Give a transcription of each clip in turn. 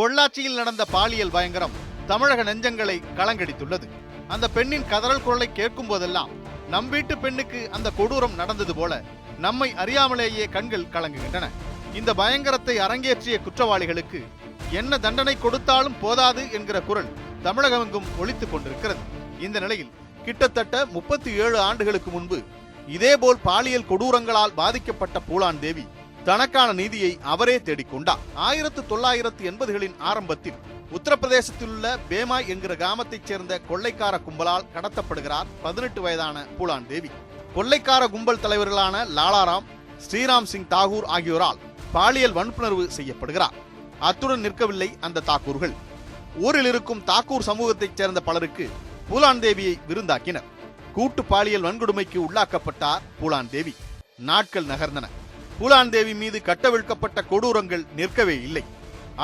பொள்ளாச்சியில் நடந்த பாலியல் பயங்கரம் தமிழக நெஞ்சங்களை கலங்கடித்துள்ளது. அந்த பெண்ணின் கதறல் குரலை கேட்கும் போதெல்லாம் நம் வீட்டு பெண்ணுக்கு அந்த கொடூரம் நடந்தது போல நம்மை அறியாமலேயே கண்கள் கலங்குகின்றன. இந்த பயங்கரத்தை அரங்கேற்றிய குற்றவாளிகளுக்கு என்ன தண்டனை கொடுத்தாலும் போதாது என்கிற குரல் தமிழகமெங்கும் ஒலித்துக் கொண்டிருக்கிறது. இந்த நிலையில் கிட்டத்தட்ட 37 ஆண்டுகளுக்கு முன்பு இதேபோல் பாலியல் கொடூரங்களால் பாதிக்கப்பட்ட பூலான் தேவி தனக்கான நீதியை அவரே தேடிக்கொண்டார். 1980களின் ஆரம்பத்தில் உத்தரப்பிரதேசத்தில் உள்ள பேமாய் என்கிற கிராமத்தைச் சேர்ந்த கொள்ளைக்கார கும்பலால் கடத்தப்படுகிறார் 18 வயதான பூலான் தேவி. கொள்ளைக்கார கும்பல் தலைவர்களான லாலாராம், ஸ்ரீராம் சிங் தாகூர் ஆகியோரால் பாலியல் வன்புணர்வு செய்யப்படுகிறார். அத்துடன் நிற்கவில்லை அந்த தாக்கூர்கள். ஊரில் இருக்கும் தாக்கூர் சமூகத்தைச் சேர்ந்த பலருக்கு பூலான் தேவியை விருந்தாக்கினர். கூட்டு பாலியல் வன்கொடுமைக்கு உள்ளாக்கப்பட்டார் பூலான் தேவி. நாட்கள் நகர்ந்தன. பூலான் தேவி மீது கட்டவிழ்க்கப்பட்ட கொடூரங்கள் நிற்கவே இல்லை.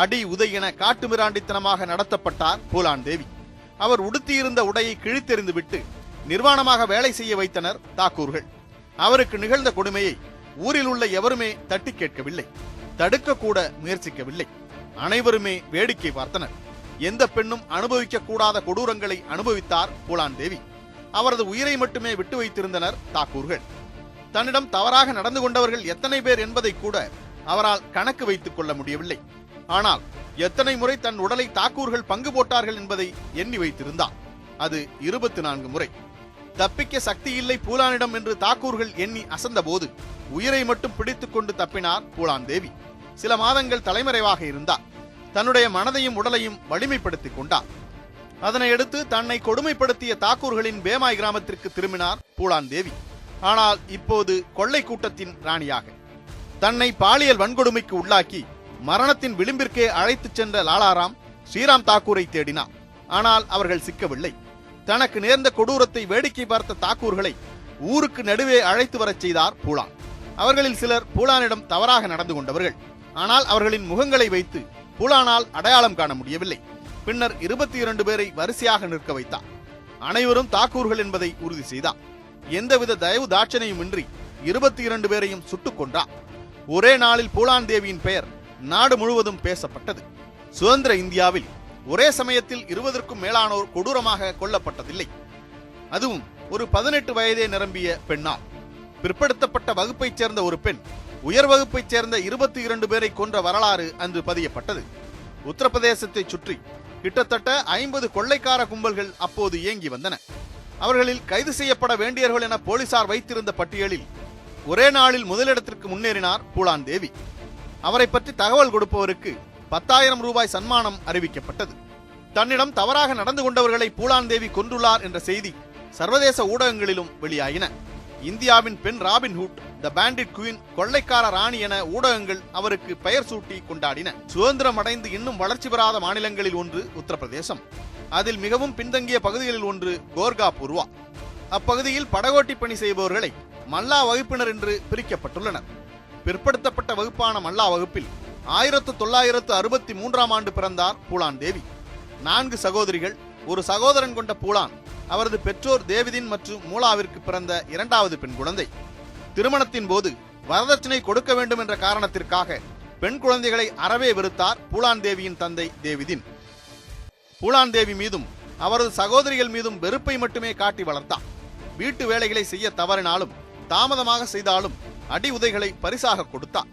அடி உதை என காட்டுமிராண்டித்தனமாக நடத்தப்பட்டார் பூலான் தேவி. அவர் உடுத்தியிருந்த உடையை கிழித்தெறிந்து விட்டு நிர்வாணமாக வேலை செய்ய வைத்தனர் தாக்கூர்கள். அவருக்கு நிகழ்ந்த கொடுமையை ஊரில் உள்ள எவருமே தட்டி கேட்கவில்லை, தடுக்க கூட முயற்சிக்கவில்லை. அனைவருமே வேடிக்கை பார்த்தனர். எந்த பெண்ணும் அனுபவிக்க கூடாத கொடூரங்களை அனுபவித்தார் பூலான் தேவி. அவரது உயிரை மட்டுமே விட்டு வைத்திருந்தனர் தாக்கூர்கள். தன்னிடம் தவறாக நடந்து கொண்டவர்கள் எத்தனை பேர் என்பதை கூட அவரால் கணக்கு வைத்துக் கொள்ள முடியவில்லை. ஆனால் எத்தனை முறை தன் உடலை தாக்கூர்கள் பங்கு போட்டார்கள் என்பதை எண்ணி வைத்திருந்தார். அது 24 முறை. தப்பிக்க சக்தி இல்லை பூலானிடம் என்று தாக்கூர்கள் எண்ணி அசந்த போது உயிரை மட்டும் பிடித்துக் கொண்டு தப்பினார் பூலான் தேவி. சில மாதங்கள் தலைமறைவாக இருந்தார். தன்னுடைய மனதையும் உடலையும் வலிமைப்படுத்திக் கொண்டார். அதனையடுத்து தன்னை கொடுமைப்படுத்திய தாக்கூர்களின் பேமாய் கிராமத்திற்கு திரும்பினார் பூலான் தேவி. ஆனால் இப்போது கொள்ளை கூட்டத்தின் ராணியாக தன்னை பாலியல் வன்கொடுமைக்கு உள்ளாக்கி மரணத்தின் விளிம்பிற்கே அழைத்துச் சென்ற லாலாராம், ஸ்ரீராம் தாக்கூரை தேடினார். ஆனால் அவர்கள் சிக்கவில்லை. தனக்கு நேர்ந்த கொடூரத்தை வேடிக்கை பார்த்த தாக்கூர்களை ஊருக்கு நடுவே அழைத்து வரச் செய்தார் பூலான். அவர்களில் சிலர் பூலானிடம் தவறாக நடந்து கொண்டவர்கள். ஆனால் அவர்களின் முகங்களை வைத்து பூலானால் அடையாளம் காண முடியவில்லை. பின்னர் 22 பேரை வரிசையாக நிற்க வைத்தார். அனைவரும் தாக்கூர்கள் என்பதை உறுதி செய்தார். எந்தவித தயவு தாட்சணையுமின்றி 22 பேரையும் சுட்டுக் கொன்றார். ஒரே நாளில் பூலான் தேவியின் பெயர் நாடு முழுவதும் பேசப்பட்டது. சுதந்திர இந்தியாவில் ஒரே சமயத்தில் 20க்கும் மேலானோர் கொடூரமாக கொல்லப்பட்டதில்லை. அதுவும் ஒரு 18 வயதே நிரம்பிய பெண்ணால். பிற்படுத்தப்பட்ட வகுப்பைச் சேர்ந்த ஒரு பெண் உயர் வகுப்பைச் சேர்ந்த 22 பேரை கொன்ற வரலாறு அன்று பதியப்பட்டது. உத்தரப்பிரதேசத்தை சுற்றி கிட்டத்தட்ட 50 கொள்ளைக்கார கும்பல்கள் அப்போது இயங்கி வந்தன. அவர்களில் கைது செய்யப்பட வேண்டியவர்கள் என போலீசார் வைத்திருந்த பட்டியலில் ஒரே நாளில் முதலிடத்திற்கு முன்னேறினார் பூலான் தேவி. அவரை பற்றி தகவல் கொடுப்பவருக்கு 10,000 ரூபாய் சன்மானம் அறிவிக்கப்பட்டது. தன்னிடம் தவறாக நடந்து கொண்டவர்களை பூலான் தேவி கொன்றுள்ளார் என்ற செய்தி சர்வதேச ஊடகங்களிலும் வெளியாகின. இந்தியாவின் பெண் ராபின்ஹுட், த பேண்டிட் குயின், கொள்ளைக்கார ராணி என ஊடகங்கள் அவருக்கு பெயர் சூட்டி கொண்டாடின. சுதந்திரம் அடைந்து இன்னும் வளர்ச்சி பெறாத மாநிலங்களில் ஒன்று உத்தரப்பிரதேசம். அதில் மிகவும் பின்தங்கிய பகுதிகளில் ஒன்று கோர்கா பூர்வா. அப்பகுதியில் படகோட்டி பணி செய்பவர்களை மல்லா வகுப்பினர் என்று பிரிக்கப்பட்டுள்ளனர். பிற்படுத்தப்பட்ட வகுப்பான மல்லா வகுப்பில் 1963ஆம் ஆண்டு பிறந்தார் பூலான் தேவி. 4 சகோதரிகள், ஒரு சகோதரன் கொண்ட பூலான் அவரது பெற்றோர் தேவிதின் மற்றும் மூலாவிற்கு பிறந்த 2வது பெண் குழந்தை. திருமணத்தின் போது வரதட்சணை கொடுக்க வேண்டும் என்ற காரணத்திற்காக பெண் குழந்தைகளை அறவே வெறுத்தார் பூலான் தேவியின் தந்தை தேவிதின். பூலான் தேவி மீதும் அவரது சகோதரிகள் மீதும் வெறுப்பை மட்டுமே காட்டி வளர்த்தார். வீட்டு வேலைகளை செய்ய தவறினாலும் தாமதமாக செய்தாலும் அடி உதைகளை பரிசாக கொடுத்தார்.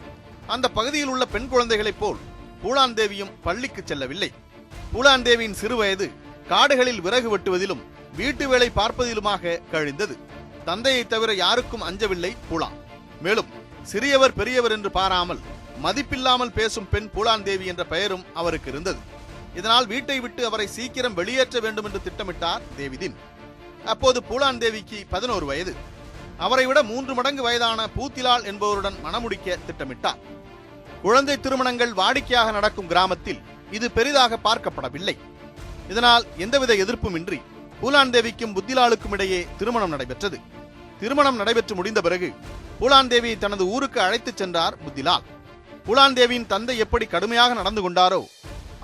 அந்த பகுதியில் உள்ள பெண் குழந்தைகளைப் போல் பூலான் தேவியும் பள்ளிக்கு செல்லவில்லை. பூலான் தேவியின் சிறுவயது காடுகளில் விறகு வெட்டுவதிலும் வீட்டு வேலை பார்ப்பதிலுமாக கழிந்தது. தந்தையை தவிர யாருக்கும் அஞ்சவில்லை பூலான். மேலும் சிறியவர் பெரியவர் என்று பாராமல் மதிப்பில்லாமல் பேசும் பெண் பூலான் தேவி என்ற பெயரும் அவருக்கு இருந்தது. இதனால் வீட்டை விட்டு அவரை சீக்கிரம் வெளியேற்ற வேண்டும் என்று திட்டமிட்டார் தேவிதின். அப்போது பூலான் தேவிக்கு 11 வயது. அவரை விட 3 மடங்கு வயதான பூத்திலால் என்பவருடன் மணமுடிக்க திட்டமிட்டார். குழந்தை திருமணங்கள் வாடிக்கையாக நடக்கும் கிராமத்தில் இது பெரிதாக பார்க்கப்படவில்லை. இதனால் எந்தவித எதிர்ப்புமின்றி பூலான் தேவிக்கும் புத்திலாலுக்கும் இடையே திருமணம் நடைபெற்றது. திருமணம் நடைபெற்று முடிந்த பிறகு பூலான் தேவியை தனது ஊருக்கு அழைத்துச் சென்றார் புத்திலால். பூலான் தேவியின் தந்தை எப்படி கடுமையாக நடந்து கொண்டாரோ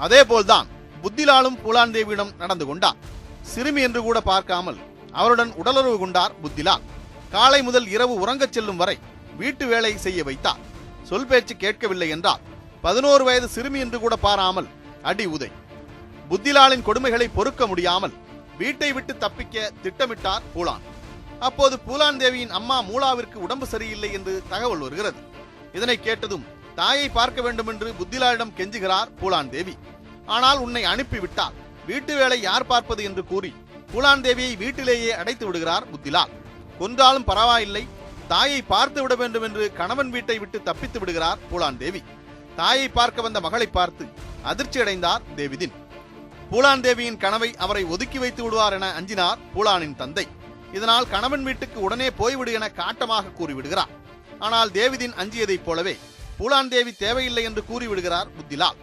அதே போல்தான் புத்திலாலும் பூலான் தேவியிடம் நடந்து கொண்டார். சிறுமி என்று கூட பார்க்காமல் அவருடன் உடலுறவு கொண்டார் புத்திலால். காலை முதல் இரவு உறங்கச் செல்லும் வரை வீட்டு வேலை செய்ய வைத்தார். சொல் பேச்சு கேட்கவில்லை என்றால் 11 வயது சிறுமி என்று கூட பாராமல் அடி உதை. புத்திலாலின் கொடுமைகளை பொறுக்க முடியாமல் வீட்டை விட்டு தப்பிக்க திட்டமிட்டார் பூலான். அப்போது பூலான் தேவியின் அம்மா மூலாவிற்கு உடம்பு சரியில்லை என்று தகவல் வருகிறது. இதனை கேட்டதும் தாயை பார்க்க வேண்டும் என்று புத்திலாலிடம் கெஞ்சுகிறார் பூலான் தேவி. ஆனால் உன்னை அனுப்பிவிட்டால் வீட்டு வேலை யார் பார்ப்பது என்று கூறி பூலான் தேவியை வீட்டிலேயே அடைத்து விடுகிறார் புத்திலால். கொன்றாலும் பரவாயில்லை, தாயை பார்த்து விட வேண்டும் என்று கணவன் வீட்டை விட்டு தப்பித்து விடுகிறார் பூலான் தேவி. தாயை பார்க்க வந்த மகளை பார்த்து அதிர்ச்சி அடைந்தார் தேவிதின். பூலான் தேவியின் கனவை அவரை ஒதுக்கி வைத்து விடுவார் என அஞ்சினார் பூலானின் தந்தை. இதனால் கணவன் வீட்டுக்கு உடனே போய்விடு என காட்டமாக கூறிவிடுகிறார். ஆனால் தேவிதின் அஞ்சியதைப் போலவே பூலான் தேவி தேவையில்லை என்று கூறிவிடுகிறார் புத்திலால்.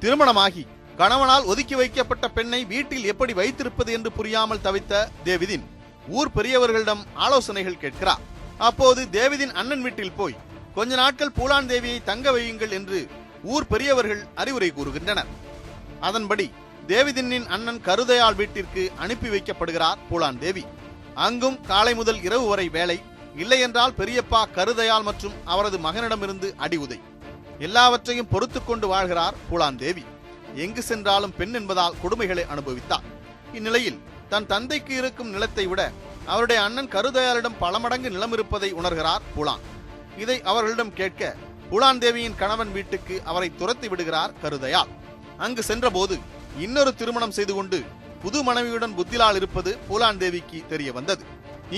திருமணமாகி கணவனால் ஒதுக்கி வைக்கப்பட்ட பெண்ணை வீட்டில் எப்படி வைத்திருப்பது என்று புரியாமல் தவித்த தேவிதின் ஊர் பெரியவர்களிடம் ஆலோசனைகள் கேட்கிறார். அப்போது தேவிதின் அண்ணன் வீட்டில் போய் கொஞ்ச நாட்கள் பூலான் தேவியை தங்க வையுங்கள் என்று ஊர் பெரியவர்கள் அறிவுரை கூறுகின்றனர். அதன்படி தேவிதின்னின் அண்ணன் கருதயாள் வீட்டிற்கு அனுப்பி வைக்கப்படுகிறார் பூலான் தேவி. அங்கும் காலை முதல் இரவு வரை வேலை, இல்லையென்றால் பெரியப்பா கருதயாள் மற்றும் அவரது மகனிடமிருந்து அடி உதை. எல்லாவற்றையும் பொறுத்து கொண்டு வாழ்கிறார் பூலான் தேவி. எங்கு சென்றாலும் பெண் என்பதால் கொடுமைகளை அனுபவித்தார். இந்நிலையில் தன் தந்தைக்கு இருக்கும் நிலத்தை விட அவருடைய அண்ணன் கருதயாளிடம் பல மடங்கு நிலம் இருப்பதை உணர்கிறார் பூலான். இதை அவர்களிடம் கேட்க பூலான் தேவியின் கணவன் வீட்டுக்கு அவரை துரத்தி விடுகிறார் கருதயாள். அங்கு சென்றபோது இன்னொரு திருமணம் செய்து கொண்டு புது மனைவியுடன் புத்திலால் இருப்பது பூலான் தேவிக்கு தெரிய வந்தது.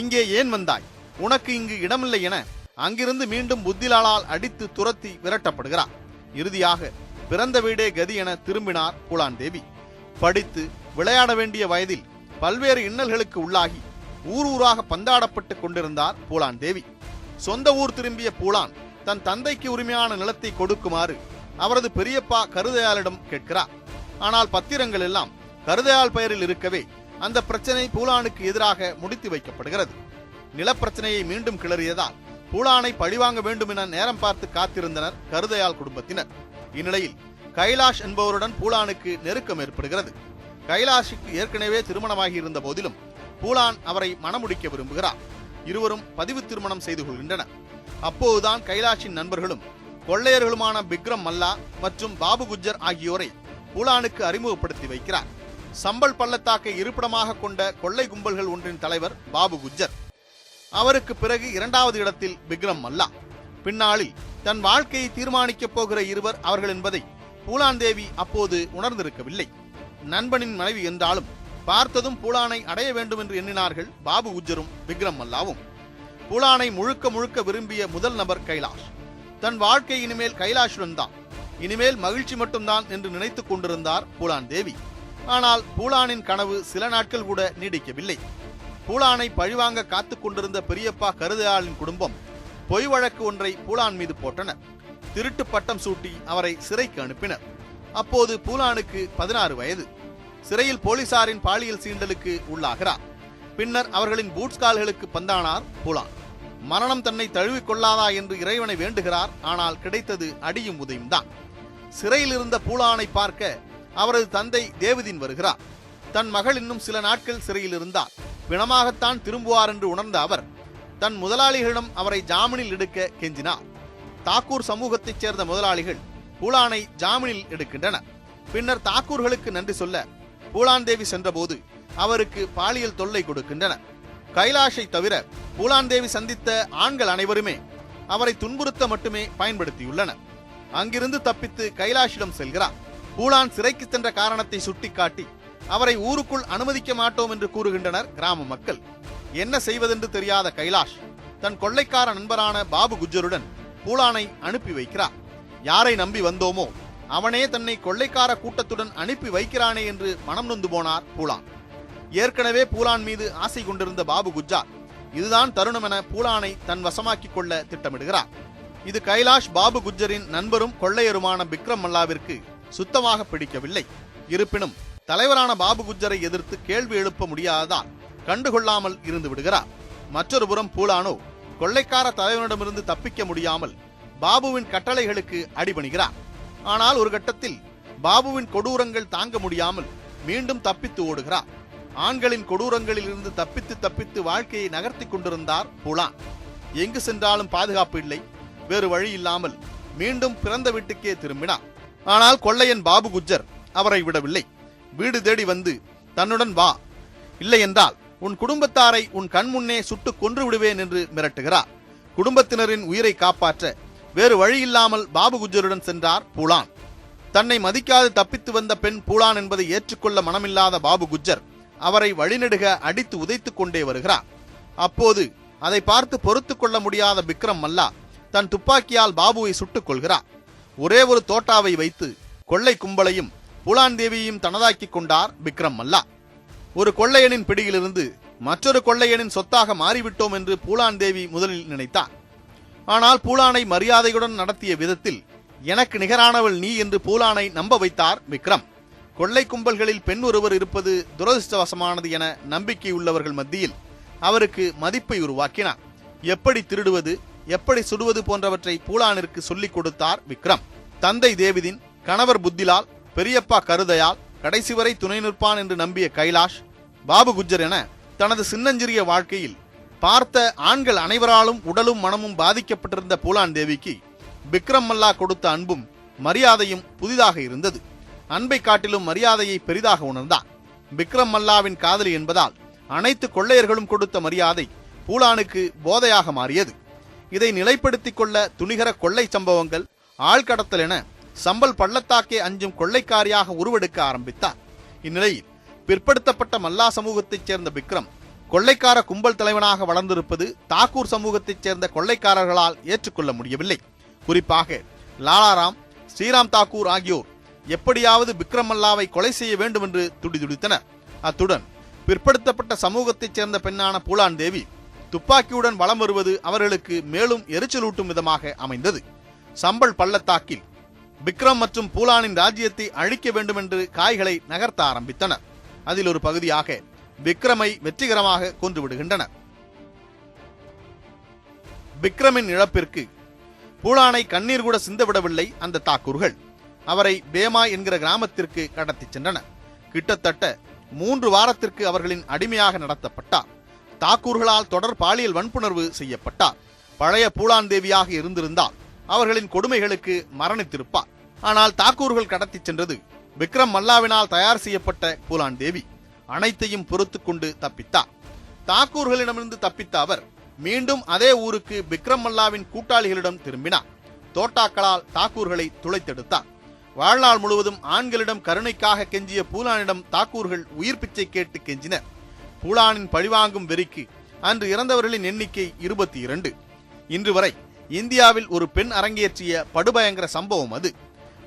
இங்கே ஏன் வந்தாய், உனக்கு இங்கு இடமில்லை என அங்கிருந்து மீண்டும் புத்திலாலால் அடித்து துரத்தி விரட்டப்படுகிறார். இறுதியாக பிறந்த வீடே கதி என திரும்பினார் பூலான் தேவி. படித்து விளையாட வேண்டிய வயதில் பல்வேறு இன்னல்களுக்கு உள்ளாகி ஊர் ஊராக பந்தாடப்பட்டு கொண்டிருந்தார் பூலான் தேவி. சொந்த ஊர் திரும்பிய பூலான் தன் தந்தைக்கு உரிமையான நிலத்தை கொடுக்குமாறு அவரது பெரியப்பா கருதயாளிடம் கேட்கிறார். ஆனால் பத்திரங்கள் எல்லாம் கருதயாள் பெயரில் இருக்கவே அந்த பிரச்சனை பூலானுக்கு எதிராக முடித்து வைக்கப்படுகிறது. நிலப்பிரச்சனையை மீண்டும் கிளறியதால் பூலானை பழிவாங்க வேண்டும் என நேரம் பார்த்து காத்திருந்தனர் கருதயாள் குடும்பத்தினர். இந்நிலையில் கைலாஷ் என்பவருடன் பூலானுக்கு நெருக்கம் ஏற்படுகிறது. கைலாஷுக்கு ஏற்கனவே திருமணமாகி இருந்த போதிலும் பூலான் அவரை மணமுடிக்க விரும்புகிறார். இருவரும் பதிவு திருமணம் செய்து கொள்கின்றனர். அப்போதுதான் கைலாஷின் நண்பர்களும் கொள்ளையர்களுமான பிக்ரம் மல்லா மற்றும் பாபு குஜ்ஜர் ஆகியோரை பூலானுக்கு அறிமுகப்படுத்தி வைக்கிறார். சம்பல் பள்ளத்தாக்கை இருப்பிடமாக கொண்ட கொள்ளை கும்பல்கள் ஒன்றின் தலைவர் பாபு குஜ்ஜர். அவருக்கு பிறகு இரண்டாவது இடத்தில் பிக்ரம் மல்லா. பின்னாளில் தன் வாழ்க்கையை தீர்மானிக்கப் போகிற இருவர் அவர்கள் என்பதை பூலான் தேவி அப்போது உணர்ந்திருக்கவில்லை. நண்பனின் மனைவி என்றாலும் பார்த்ததும் பூலானை அடைய வேண்டும் என்று எண்ணினார்கள் பாபு குஜ்ஜரும் பிக்ரம் மல்லாவும். பூலானை முழுக்க முழுக்க விரும்பிய முதல் நபர் கைலாஷ். தன் வாழ்க்கை இனிமேல் கைலாஷுடன் தான், இனிமேல் மகிழ்ச்சி மட்டும்தான் என்று நினைத்துக் கொண்டிருந்தார் பூலான் தேவி. ஆனால் பூலானின் கனவு சில நாட்கள் கூட நீடிக்கவில்லை. பூலானை பழிவாங்க காத்துக் கொண்டிருந்த பெரியப்பா கருதயாளின் குடும்பம் பொய் வழக்கு ஒன்றை பூலான் மீது போட்டனர். திருட்டு பட்டம் சூட்டி அவரை சிறைக்கு அனுப்பினர். அப்போது பூலானுக்கு 16 வயது. சிறையில் போலீசாரின் பாலியல் சீண்டலுக்கு உள்ளாகிறார். பின்னர் அவர்களின் பூட்ஸ் கால்களுக்கு பந்தானார் பூலான். மரணம் தன்னை தழுவிக் கொள்ளாதா என்று இறைவனை வேண்டுகிறார். ஆனால் கிடைத்தது அடியும் உதையும் தான். சிறையில் இருந்த பூலானை பார்க்க அவரது தந்தை தேவிதின் வருகிறார். தன் மகள் இன்னும் சில நாட்கள் சிறையில் இருந்தார், பிணமாகத்தான் திரும்புவார் என்று உணர்ந்த அவர் தன் முதலாளிகளிடம் அவரை ஜாமீனில் எடுக்க கெஞ்சினார். தாக்கூர் சமூகத்தைச் சேர்ந்த முதலாளிகள் பூலானை ஜாமீனில் எடுக்கின்றனர். பின்னர் தாக்கூர்களுக்கு நன்றி சொல்ல பூலான் தேவி சென்றபோது அவருக்கு பாலியல் தொல்லை கொடுக்கின்றனர். கைலாஷை தவிர பூலான் தேவி சந்தித்த ஆண்கள் அனைவருமே அவரை துன்புறுத்த மட்டுமே பயன்படுத்தியுள்ளனர். அங்கிருந்து தப்பித்து கைலாஷிடம் செல்கிறார். பூலான் சிறைக்கு சென்ற காரணத்தை சுட்டிக்காட்டி அவரை ஊருக்குள் அனுமதிக்க மாட்டோம் என்று கூறுகின்றனர் கிராம மக்கள். என்ன செய்வதென்று தெரியாத கைலாஷ் தன் கொள்ளைக்கார நண்பரான பாபு குஜ்ஜருடன் பூலானை அனுப்பி வைக்கிறார். யாரை நம்பி வந்தோமோ அவனே தன்னை கொள்ளைக்கார கூட்டத்துடன் அனுப்பி வைக்கிறானே என்று மனம் நொந்து போனார் பூலான். ஏற்கனவே பூலான் மீது ஆசை கொண்டிருந்த பாபு குஜ்ஜார் இதுதான் தருணம் என பூலானை தன் வசமாக்கிக் கொள்ள திட்டமிடுகிறார். இது கைலாஷ் பாபு குஜ்ஜரின் நண்பரும் கொள்ளையருமான பிக்ரம் மல்லாவிற்கு சுத்தமாக பிடிக்கவில்லை. இருப்பினும் தலைவரான பாபு குஜ்ஜரை எதிர்த்து கேள்வி எழுப்ப முடியாததால் கண்டுகொள்ளாமல் இருந்து விடுகிறார். மற்றொரு புறம் பூலானோ கொள்ளைக்கார தலைவனிடமிருந்து தப்பிக்க முடியாமல் பாபுவின் கட்டளைகளுக்கு அடிபணிகிறார். ஆனால் ஒரு கட்டத்தில் பாபுவின் கொடூரங்கள் தாங்க முடியாமல் மீண்டும் தப்பித்து ஓடுகிறார். ஆண்களின் கொடூரங்களில் இருந்து தப்பித்து வாழ்க்கையை நகர்த்தி கொண்டிருந்தார் பூலான். எங்கு சென்றாலும் பாதுகாப்பு இல்லை. வேறு வழி இல்லாமல் மீண்டும் பிறந்த வீட்டுக்கே திரும்பினார். ஆனால் கொள்ளையன் பாபு குஜ்ஜர் அவரை விடவில்லை. வீடு தேடி வந்து தன்னுடன் வா, இல்லை என்றால் உன் குடும்பத்தாரை உன் கண்முன்னே சுட்டு கொன்று விடுவேன் என்று மிரட்டுகிறார். குடும்பத்தினரின் உயிரை காப்பாற்ற வேறு வழியில்லாமல் பாபு குஜ்ஜருடன் சென்றார் பூலான். தன்னை மதிக்காது தப்பித்து வந்த பெண் பூலான் என்பதை ஏற்றுக்கொள்ள மனமில்லாத பாபு குஜ்ஜர் அவரை வழிநெடுக அடித்து உதைத்துக் கொண்டே வருகிறார். அப்போது அதை பார்த்து பொறுத்து கொள்ள முடியாத விக்ரம் மல்லா தன் துப்பாக்கியால் பாபுவை சுட்டுக் கொள்கிறார். ஒரே ஒரு தோட்டாவை வைத்து கொள்ளை கும்பலையும் பூலான் தேவியையும் தனதாக்கிக் கொண்டார் விக்ரம் மல்லா. ஒரு கொள்ளையனின் பிடியிலிருந்து மற்றொரு கொள்ளையனின் சொத்தாக மாறிவிட்டோம் என்று பூலான் தேவி முதலில் நினைத்தார். ஆனால் பூலானை மரியாதையுடன் நடத்திய விதத்தில் எனக்கு நிகரானவள் நீ என்று பூலானை நம்ப வைத்தார் விக்ரம். கொள்ளை கும்பல்களில் பெண் ஒருவர் இருப்பது துரதிருஷ்டவசமானது என நம்பிக்கை உள்ளவர்கள் மத்தியில் அவருக்கு மதிப்பை உருவாக்கினார். எப்படி திருடுவது, எப்படி சுடுவது போன்றவற்றை பூலானிற்கு சொல்லிக் கொடுத்தார் விக்ரம். தந்தை தேவிதின், கணவர் புத்திலால், பெரியப்பா கருதயால் கடைசி வரை துணை நிற்பான் என்று நம்பிய கைலாஷ், பாபு குஜ்ஜர் என தனது சின்னஞ்சிறிய வாழ்க்கையில் பார்த்த ஆண்கள் அனைவராலும் உடலும் மனமும் பாதிக்கப்பட்டிருந்த பூலான் தேவிக்கு விக்ரம் மல்லா கொடுத்த அன்பும் மரியாதையும் புதிதாக இருந்தது. அன்பை காட்டிலும் மரியாதையை பெரிதாக உணர்ந்தார். விக்ரம் மல்லாவின் காதலி என்பதால் அனைத்து கொள்ளையர்களும் கொடுத்த மரியாதை பூலானுக்கு போதையாக மாறியது. இதை நிலைப்படுத்திக் கொள்ள துணிகர கொள்ளை சம்பவங்கள், ஆழ்கடத்தல் என சம்பல் பள்ளத்தாக்கே அஞ்சும் கொள்ளைக்காரியாக உருவெடுக்க ஆரம்பித்தார். இந்நிலையில் பிற்படுத்தப்பட்ட மல்லா சமூகத்தைச் சேர்ந்த விக்ரம் கொள்ளைக்கார கும்பல் தலைவனாக வளர்ந்திருப்பது தாக்கூர் சமூகத்தைச் சேர்ந்த கொள்ளைக்காரர்களால் ஏற்றுக்கொள்ள முடியவில்லை. குறிப்பாக லாலாராம், ஸ்ரீராம் தாக்கூர் ஆகியோர் எப்படியாவது விக்ரம் மல்லாவை கொலை செய்ய வேண்டும் என்று துடிதுடித்தனர். அத்துடன் பிற்படுத்தப்பட்ட சமூகத்தைச் சேர்ந்த பெண்ணான பூலான் தேவி துப்பாக்கியுடன் வலம் வருவது அவர்களுக்கு மேலும் எரிச்சலூட்டும் விதமாக அமைந்தது. சம்பல் பள்ளத்தாக்கில் விக்ரம் மற்றும் பூலானின் ராஜ்யத்தை அழிக்க வேண்டும் என்று காய்களை நகர்த்த ஆரம்பித்தனர். அதில் ஒரு பகுதியாக விக்ரமை வெற்றிகரமாக கொன்றுவிடுகின்றனர். விக்ரமின் இழப்பிற்கு பூலானை கண்ணீர் கூட சிந்தவிடவில்லை அந்த தாக்கூர்கள். அவரை பேமா என்கிற கிராமத்திற்கு கடத்திச் சென்றனர். கிட்டத்தட்ட 3 வாரத்திற்கு அவர்களின் அடிமையாக நடத்தப்பட்டார். தாக்கூர்களால் தொடர் பாலியல் வன்புணர்வு செய்யப்பட்டார். பழைய பூலான் தேவியாக இருந்திருந்தால் அவர்களின் கொடுமைகளுக்கு மரணித்திருப்பார். ஆனால் தாக்கூர்கள் கடத்திச் சென்றது விக்ரம் மல்லாவினால் தயார் செய்யப்பட்ட பூலான் தேவி. அனைத்தையும் பொறுத்து கொண்டு தப்பித்தார். தாக்கூர்களிடமிருந்து தப்பித்த அவர் மீண்டும் அதே ஊருக்கு விக்ரம் மல்லாவின் கூட்டாளிகளிடம் திரும்பினார். தோட்டாக்களால் தாக்கூர்களை துளைத்தெடுத்தார். வாழ்நாள் முழுவதும் ஆண்களிடம் கருணைக்காக கெஞ்சிய பூலானிடம் தாக்கூர்கள் உயிர் பிச்சை கேட்டு கெஞ்சினர். பூலானின் பழிவாங்கும் வெறிக்கு அன்று இறந்தவர்களின் எண்ணிக்கை 22. இன்று வரை இந்தியாவில் ஒரு பெண் அரங்கேற்றிய படுபயங்கர சம்பவம் அது.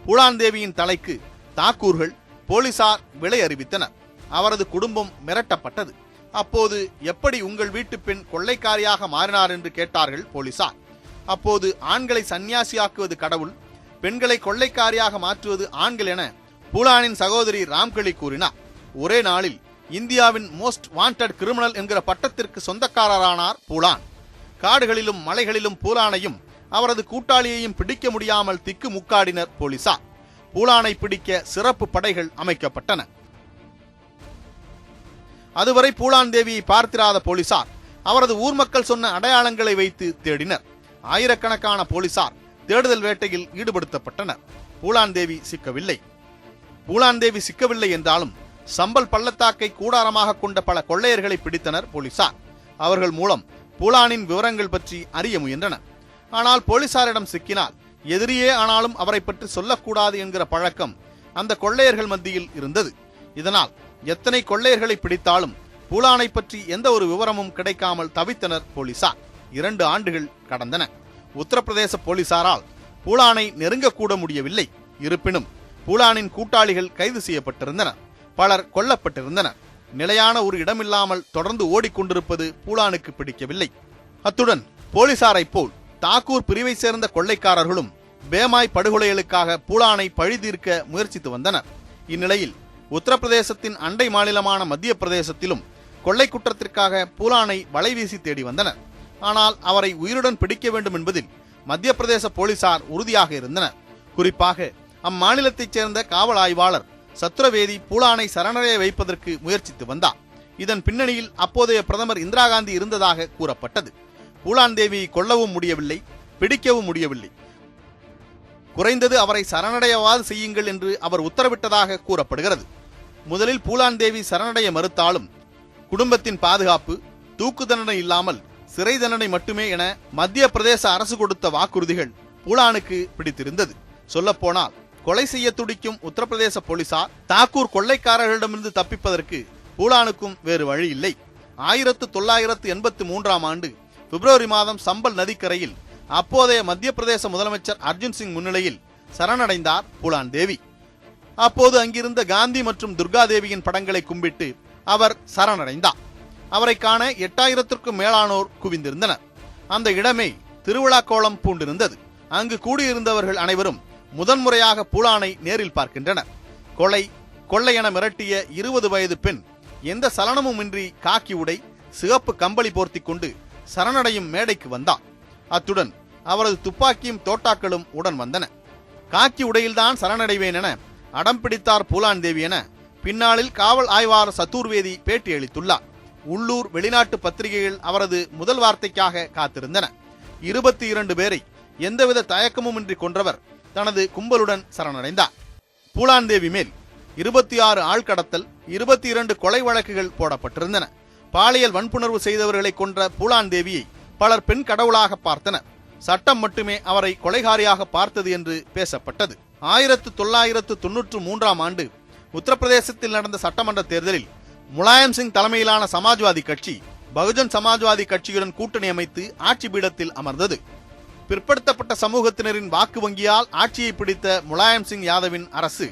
பூலான் தேவியின் தலைக்கு தாக்கூர்கள், போலீசார் விலை அறிவித்தனர். அவரது குடும்பம் மிரட்டப்பட்டது. அப்போது எப்படி உங்கள் வீட்டு பெண் கொள்ளைக்காரியாக மாறினார் என்று கேட்டார்கள் போலீசார். அப்போது ஆண்களை சன்னியாசியாக்குவது கடவுள், பெண்களை கொள்ளைக்காரியாக மாற்றுவது ஆண்கள் என பூலானின் சகோதரி ராம்களி கூறினார். ஒரே நாளில் இந்தியாவின் மோஸ்ட் வாண்டட் கிரிமினல் என்கிற பட்டத்திற்கு சொந்தக்காரரானார் பூலான். காடுகளிலும் மலைகளிலும் பூலானையும் அவரது கூட்டாளியையும் பிடிக்க முடியாமல் திக்கு முக்காடினர் போலீசார். பூலானை பிடிக்க சிறப்பு படைகள் அமைக்கப்பட்டன. அதுவரை பூலான் தேவியை பார்த்திராத போலீசார் அவரது ஊர் மக்கள் சொன்ன அடையாளங்களை வைத்து தேடினர். ஆயிரக்கணக்கான போலீசார் தேடுதல் வேட்டையில் ஈடுபடுத்தப்பட்டனர். பூலான் தேவி சிக்கவில்லை. பூலான் தேவி சிக்கவில்லை என்றாலும் சம்பல் பள்ளத்தாக்கை கூடாரமாக கொண்ட பல கொள்ளையர்களை பிடித்தனர் போலீசார். அவர்கள் மூலம் பூலானின் விவரங்கள் பற்றி அறிய முயன்றனர். ஆனால் போலீசாரிடம் சிக்கினால் எதிரியே ஆனாலும் அவரை பற்றி சொல்லக்கூடாது என்கிற பழக்கம் அந்த கொள்ளையர்கள் மத்தியில் இருந்தது. இதனால் எத்தனை கொள்ளையர்களை பிடித்தாலும் பூலானை பற்றி எந்த ஒரு விவரமும் கிடைக்காமல் தவித்தனர் போலீசார். 2 ஆண்டுகள் கடந்தன. உத்தரப்பிரதேச போலீசாரால் பூலானை நெருங்கக்கூட முடியவில்லை. இருப்பினும் பூலானின் கூட்டாளிகள் கைது செய்யப்பட்டிருந்தனர். பலர் கொல்லப்பட்டிருந்தனர். நிலையான ஒரு இடமில்லாமல் தொடர்ந்து ஓடிக்கொண்டிருப்பது பூலானுக்கு பிடிக்கவில்லை. அத்துடன் போலீசாரை போல் தாக்கூர் பிரிவை சேர்ந்த கொள்ளைக்காரர்களும் பேமாய் படுகொலைகளுக்காக பூலானை பழிதீர்க்க முயற்சித்து வந்தனர். இந்நிலையில் உத்தரப்பிரதேசத்தின் அண்டை மாநிலமான மத்திய பிரதேசத்திலும் கொள்ளை குற்றத்திற்காக பூலானை வலைவீசி தேடி வந்தனர். ஆனால் அவரை உயிருடன் பிடிக்க வேண்டும் என்பதில் மத்திய பிரதேச போலீசார் உறுதியாக இருந்தனர். குறிப்பாக அம்மாநிலத்தைச் சேர்ந்த காவல் ஆய்வாளர் சத்ரவேதி பூலானை சரணடைய வைப்பதற்கு முயற்சித்து வந்தார். இதன் பின்னணியில் அப்போதைய பிரதமர் இந்திரா காந்தி இருந்ததாக கூறப்பட்டது. பூலான் தேவியை கொல்லவும் முடியவில்லை, பிடிக்கவும் முடியவில்லை. குறைந்தது அவரை சரணடையவாது செய்யுங்கள் என்று அவர் உத்தரவிட்டதாக கூறப்படுகிறது. முதலில் பூலான் தேவி சரணடைய மறுத்தாலும் குடும்பத்தின் பாதுகாப்பு, தூக்கு தண்டனை இல்லாமல் சிறை தண்டனை மட்டுமே என மத்திய பிரதேச அரசு கொடுத்த வாக்குறுதிகள் பூலானுக்கு பிடித்திருந்தது. சொல்லப்போனால் கொலை செய்ய துடிக்கும் உத்தரப்பிரதேச போலீசார் தாக்கூர் கொள்ளைக்காரர்களிடமிருந்து தப்பிப்பதற்கு பூலானுக்கும் வேறு வழி இல்லை. 1983ஆம் ஆண்டு பிப்ரவரி மாதம் சம்பல் நதிக்கரையில் அப்போதைய மத்திய பிரதேச முதலமைச்சர் அர்ஜுன் சிங் முன்னிலையில் சரணடைந்தார் பூலான் தேவி. அப்போது அங்கிருந்த காந்தி மற்றும் துர்கா தேவியின் படங்களை கும்பிட்டு அவர் சரணடைந்தார். அவரை காண 8000க்கும் மேலானோர் குவிந்திருந்தனர். அந்த இடமே திருவிழா கோலம் பூண்டிருந்தது. அங்கு கூடியிருந்தவர்கள் அனைவரும் முதன்முறையாக பூலானை நேரில் பார்க்கின்றனர். கொள்ளை என மிரட்டிய 20 வயது பெண் எந்த சலனமுமின்றி காக்கி உடை, சிகப்பு கம்பளி போர்த்தி கொண்டு சரணடையும் மேடைக்கு வந்தார். அத்துடன் அவரது துப்பாக்கியும் தோட்டாக்களும் உடன் வந்தன. காக்கி உடையில்தான் சரணடைவேன் என அடம் பிடித்தார் பூலான் தேவி என பின்னாளில் காவல் ஆய்வாளர் சதுர்வேதி பேட்டி அளித்துள்ளார். உள்ளூர் வெளிநாட்டு பத்திரிகைகள் அவரது முதல் வார்த்தைக்காக காத்திருந்தன. 22 பேரை எந்தவித தயக்கமுமின்றி கொன்றவர் தனது கும்பலுடன் சரணடைந்தார். பூலான் தேவி மேல் 26 ஆழ்கடத்தல், 22 கொலை வழக்குகள் போடப்பட்டிருந்தன. பாலியல் வன்புணர்வு செய்தவர்களை கொன்ற பூலான் தேவியை பலர் பெண் கடவுளாக பார்த்தனர். சட்டம் மட்டுமே அவரை கொலைகாரியாக பார்த்தது என்று பேசப்பட்டது. 1993ஆம் ஆண்டு உத்தரப்பிரதேசத்தில் நடந்த சட்டமன்ற தேர்தலில் முலாயம் சிங் தலைமையிலான சமாஜ்வாதி கட்சி பகுஜன் சமாஜ்வாதி கட்சியுடன் கூட்டணி அமைத்து ஆட்சி பீடத்தில் அமர்ந்தது. பிற்படுத்தப்பட்ட சமூகத்தினரின் வாக்கு வங்கியால் ஆட்சியை பிடித்த முலாயம் சிங் யாதவின் அரசு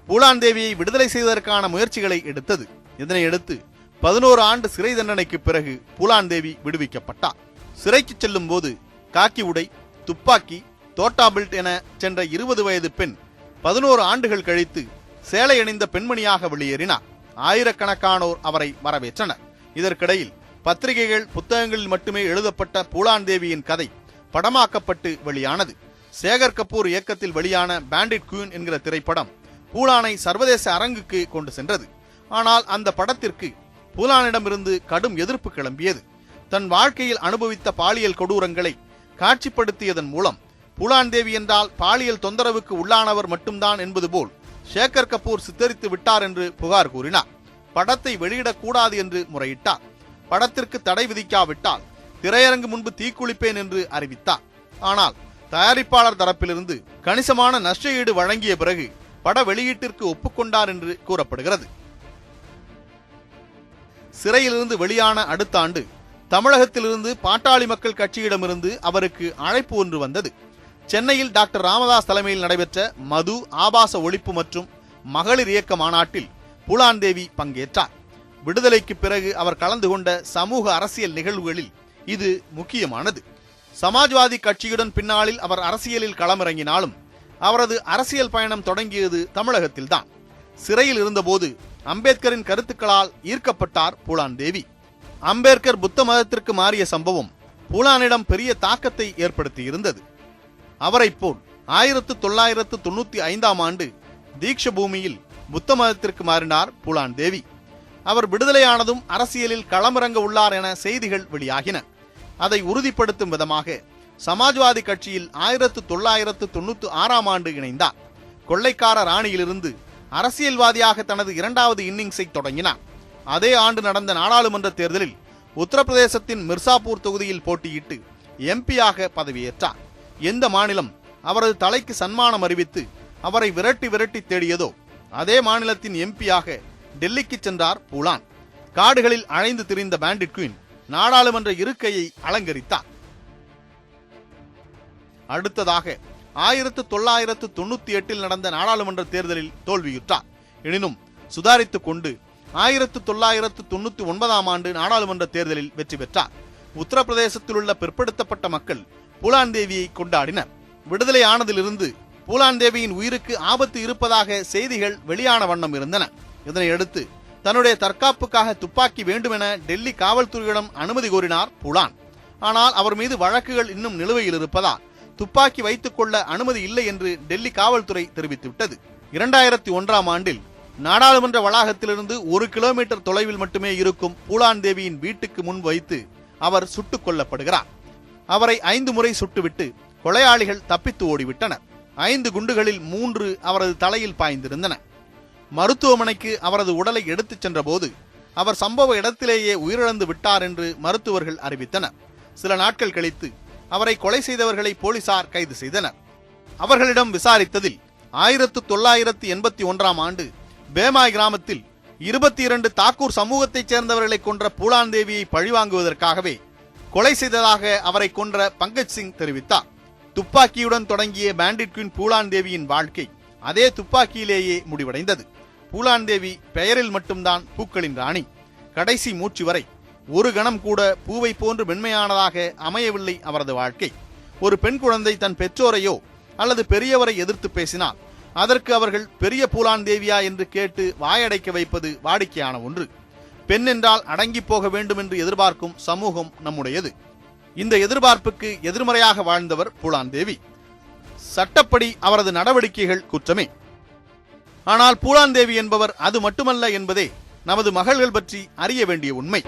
பூலான் தேவியை விடுதலை செய்வதற்கான முயற்சிகளை எடுத்தது. இதனையடுத்து 11 ஆண்டு சிறை தண்டனைக்கு பிறகு பூலான் தேவி விடுவிக்கப்பட்டார். சிறைக்கு செல்லும் போது காக்கி உடை, துப்பாக்கி, தோட்டா பில்ட் என சென்ற 20 வயது பெண் 11 ஆண்டுகள் கழித்து சேலை அணிந்த பெண்மணியாக வெளியேறினார். ஆயிரக்கணக்கானோர் அவரை வரவேற்றனர். இதற்கிடையில் பத்திரிகைகள், புத்தகங்களில் மட்டுமே எழுதப்பட்ட பூலான் தேவியின் கதை படமாக்கப்பட்டு வெளியானது. சேகர் கபூர் இயக்கத்தில் வெளியான பேண்டிட் குயின் என்கிற திரைப்படம் பூலானை சர்வதேச அரங்குக்கு கொண்டு சென்றது. ஆனால் அந்த படத்திற்கு பூலானிடமிருந்து கடும் எதிர்ப்பு கிளம்பியது. தன் வாழ்க்கையில் அனுபவித்த பாலியல் கொடூரங்களை காட்சிப்படுத்தியதன் மூலம் பூலான் தேவி என்றால் பாலியல் தொந்தரவுக்கு உள்ளானவர் மட்டும்தான் என்பது போல் சேகர் கபூர் சித்தரித்து விட்டார் என்று புகார் கூறினார். படத்தை வெளியிடக்கூடாது என்று முறையிட்டார். படத்திற்கு தடை விதிக்காவிட்டால் திரையரங்கு முன்பு தீக்குளிப்பேன் என்று அறிவித்தார். ஆனால் தயாரிப்பாளர் தரப்பிலிருந்து கணிசமான நஷ்ட ஈடு வழங்கிய பிறகு பட வெளியீட்டிற்கு ஒப்புக்கொண்டார் என்று கூறப்படுகிறது. சிறையிலிருந்து வெளியான அடுத்த ஆண்டு தமிழகத்திலிருந்து பாட்டாளி மக்கள் கட்சியிடமிருந்து அவருக்கு அழைப்பு ஒன்று வந்தது. சென்னையில் டாக்டர் ராமதாஸ் தலைமையில் நடைபெற்ற மது, ஆபாச ஒழிப்பு மற்றும் மகளிர் இயக்க மாநாட்டில் பூலான் தேவி பங்கேற்றார். விடுதலைக்கு பிறகு அவர் கலந்து கொண்ட சமூக அரசியல் நிகழ்வுகளில் இது முக்கியமானது. சமாஜ்வாதி கட்சியுடன் பின்னாளில் அவர் அரசியலில் களமிறங்கினாலும் அவரது அரசியல் பயணம் தொடங்கியது தமிழகத்தில்தான். சிறையில் இருந்தபோது அம்பேத்கரின் கருத்துக்களால் ஈர்க்கப்பட்டார் பூலான் தேவி. அம்பேத்கர் புத்த மதத்திற்கு மாறிய சம்பவம் பூலானிடம் பெரிய தாக்கத்தை ஏற்படுத்தி இருந்தது. அவரை போல் 1995ஆம் ஆண்டு தீக்ஷ பூமியில் புத்த மதத்திற்கு மாறினார் பூலான் தேவி. அவர் விடுதலையானதும் அரசியலில் களமிறங்க உள்ளார் என செய்திகள் வெளியாகின. அதை உறுதிப்படுத்தும் விதமாக சமாஜ்வாதி கட்சியில் 1996ஆம் ஆண்டு இணைந்தார். கொள்ளைக்கார ராணியிலிருந்து அரசியல்வாதியாக தனது 2வது இன்னிங்ஸை தொடங்கினார். அதே ஆண்டு நடந்த நாடாளுமன்ற தேர்தலில் உத்தரப்பிரதேசத்தின் மிர்சாப்பூர் தொகுதியில் போட்டியிட்டு எம்பியாக பதவியேற்றார். எந்த மாநிலம் அவரது தலைக்கு சன்மானம் அறிவித்து அவரை விரட்டி தேடியதோ அதே மாநிலத்தின் எம்பியாக டெல்லிக்கு சென்றார் பூலான். காடுகளில் அலைந்து திரிந்த பேண்டிட் குயின் நாடாளுமன்ற இருக்கையை அலங்கரித்தார். அடுத்ததாக 1998இல் நடந்த நாடாளுமன்ற தேர்தலில் தோல்வியுற்றார். எனினும் சுதாரித்துக் கொண்டு 1999ஆம் ஆண்டு நாடாளுமன்ற தேர்தலில் வெற்றி பெற்றார். உத்தரப்பிரதேசத்தில் உள்ள பிற்படுத்தப்பட்ட மக்கள் பூலான் தேவியை கொண்டாடினர். விடுதலை ஆனதிலிருந்து பூலான் தேவியின் உயிருக்கு ஆபத்து இருப்பதாக செய்திகள் வெளியான வண்ணம் இருந்தன. இதனையடுத்து தன்னுடைய தற்காப்புக்காக துப்பாக்கி வேண்டுமென டெல்லி காவல்துறையிடம் அனுமதி கோரினார் பூலான். ஆனால் அவர் மீது வழக்குகள் இன்னும் நிலுவையில் இருப்பதால் துப்பாக்கி வைத்துக் கொள்ள அனுமதி இல்லை என்று டெல்லி காவல்துறை தெரிவித்துவிட்டது. 2001ஆம் ஆண்டில் நாடாளுமன்ற வளாகத்திலிருந்து 1 கிலோமீட்டர் தொலைவில் மட்டுமே இருக்கும் பூலான் தேவியின் வீட்டுக்கு முன் வைத்து அவர் சுட்டுக் கொல்லப்படுகிறார். அவரை 5 முறை சுட்டுவிட்டு கொலையாளிகள் தப்பித்து ஓடிவிட்டனர். 5 குண்டுகளில் 3 அவரது தலையில் பாய்ந்திருந்தன. மருத்துவமனைக்கு அவரது உடலை எடுத்துச் சென்றபோது அவர் சம்பவ இடத்திலேயே உயிரிழந்து விட்டார் என்று மருத்துவர்கள் அறிவித்தனர். சில நாட்கள் கழித்து அவரை கொலை செய்தவர்களை போலீசார் கைது செய்தனர். அவர்களிடம் விசாரித்ததில் 1981ஆம் ஆண்டு பேமாய் கிராமத்தில் 22 தாக்கூர் சமூகத்தைச் சேர்ந்தவர்களை கொன்ற பூலான் தேவியை பழிவாங்குவதற்காகவே கொலை செய்ததாக அவரை கொன்ற பங்கஜ் சிங் தெரிவித்தார். துப்பாக்கியுடன் தொடங்கிய பேண்டிட் குயின் பூலான் தேவியின் வாழ்க்கை அதே துப்பாக்கியிலேயே முடிவடைந்தது. பூலான் தேவி பெயரில் மட்டும்தான் பூக்களின் ராணி. கடைசி மூச்சு வரை ஒரு கணம் கூட பூவை போன்று மென்மையானதாக அமையவில்லை அவரது வாழ்க்கை. ஒரு பெண் குழந்தை தன் பெற்றோரையோ அல்லது பெரியவரை எதிர்த்து பேசினால் அதற்கு அவர்கள் பெரிய பூலான் தேவியா என்று கேட்டு வாயடைக்க வைப்பது வாடிக்கையான ஒன்று. பெண் என்றால் அடங்கி போக வேண்டும் என்று எதிர்பார்க்கும் சமூகம் நம்முடையது. இந்த எதிர்பார்ப்புக்கு எதிர்மறையாக வாழ்ந்தவர் பூலான் தேவி. சட்டப்படி அவரது நடவடிக்கைகள் குற்றமே. ஆனால் பூலான் தேவி என்பவர் அது மட்டுமல்ல என்பதே நமது மகள்கள் பற்றி அறிய வேண்டிய உண்மை.